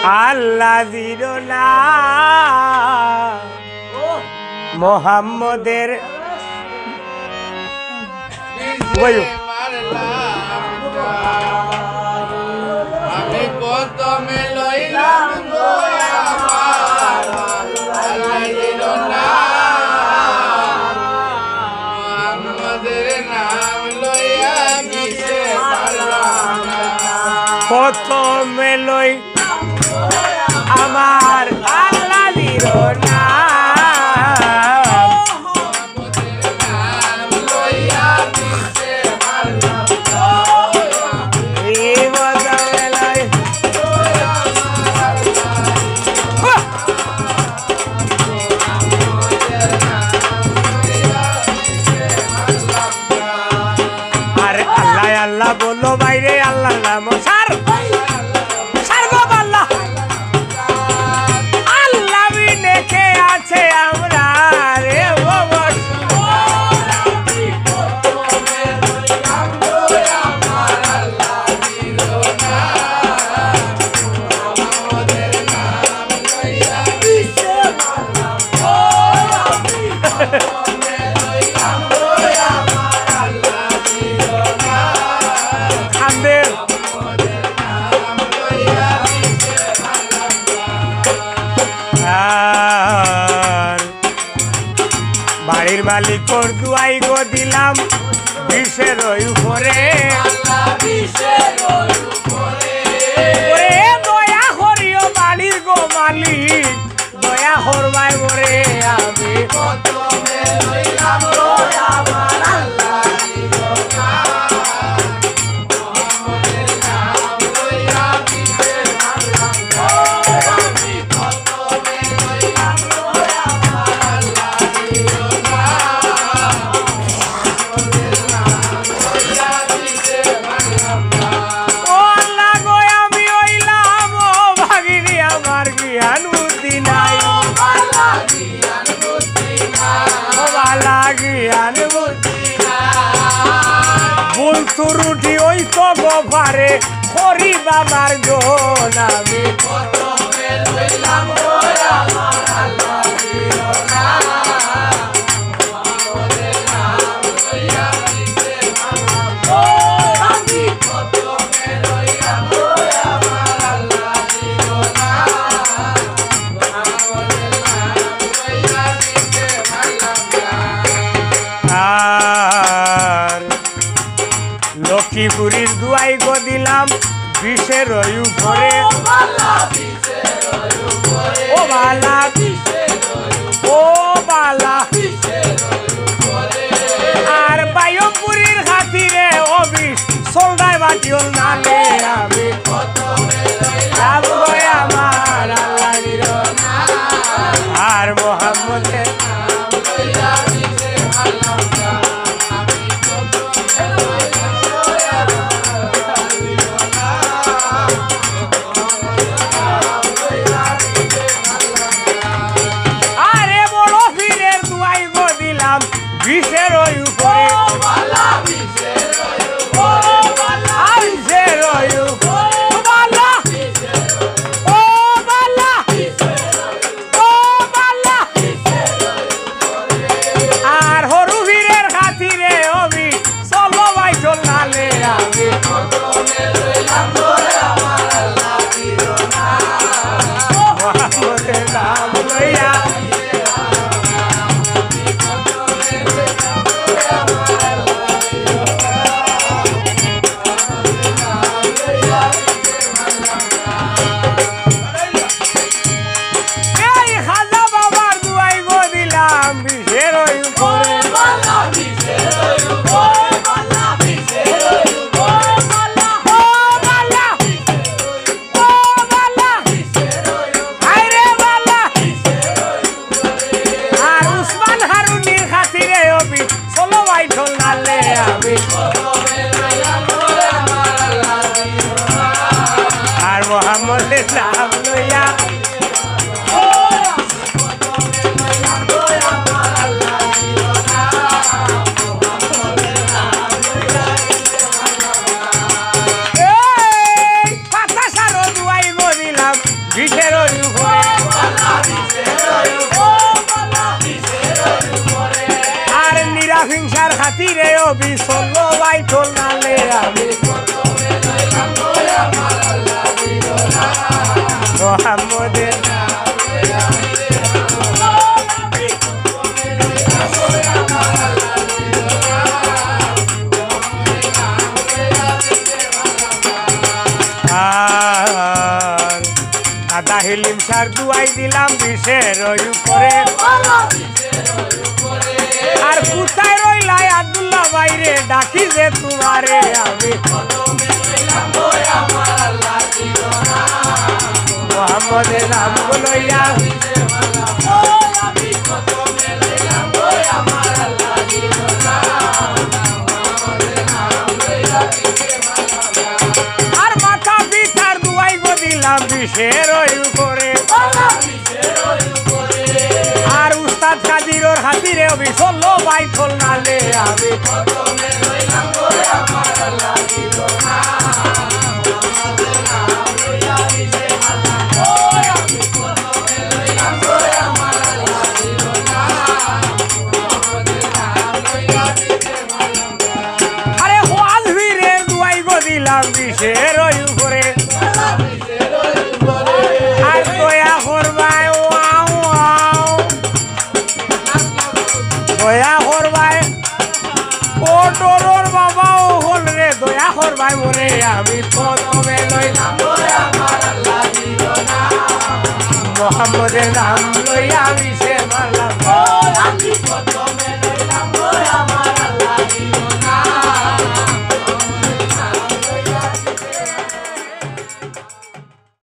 আল্লাহ দিলো না মোহাম্মদের আমি প্রথমে লইলাম মোহাম্মদের নাম লইয়া দিতে পারলাম না প্রথমে লই আমার আল্লাহ দিলো না আল্লাহ বললো বাইরে আল্লাহ নাম সার সার গো আল্লাহ আল্লাহ বিনে কে আছে আমরা রে বাড়ির মালিকর দুয়াই গো দিলাম বিষের উপরে দয়া করিও বাড়ির গো মালিক দয়া করবাই মরে আমি রুটি ওই তো গোপারে করি বাবার জোন আমি প্রথমে লইলাম আমার আল্লাহ দিলো না মোহাম্মদের নাম লইয়া দিতে পারলাম না আমি প্রথমে লইলাম আমার আল্লাহ দিলো না মোহাম্মদের নাম লইয়া দিতে পারলাম না লক্ষ্মীপুরীর দুয়াই গো দিলাম বিষের উপরে ও বালা ও বালা আর বায়ুপুরীর খাতিরে ও বিষ সোলদায় বাটিও নালে আমি আমার আল্লাহ দিলো না আর মোহাম্মদের বিষের উপরে আর হরু বীরের খাতিরে অবি চলো ভাই চল নালে আমি মোহাম্মদের নাম লইয়া আর মোহাম্মদের নাম লইয়া খাতিরে অবি চলো ভাই তোল নালে আমি মোহাম্মদের দাদা হিলিম সার দুয়াই দিলাম বিষের উপরে আর কোথায় রইলাই আব্দুল্লাহ বাইরে ডাকি যে তোমারে আমি মোহাম্মদের নাম লইয়া আর মাথা পিঠার দুয়াই গো দিলাম বিষের উপরে আর উস্তাদ কাদিরর হাতিরে অবি চলো ভাই ফল নালে আমি আরে হোয়াল ভিড়ে দুয়াই গো দিলাম বিষের উপরে আর দয়া করবাই ওয়াও ওয়াও দয়া করবাই ও ডরর বাবা ও হল রে দয়া করবাই মরে আমি প্রথমে লইলাম মোহাম্মদের নাম লইয়া বিষে মারলাম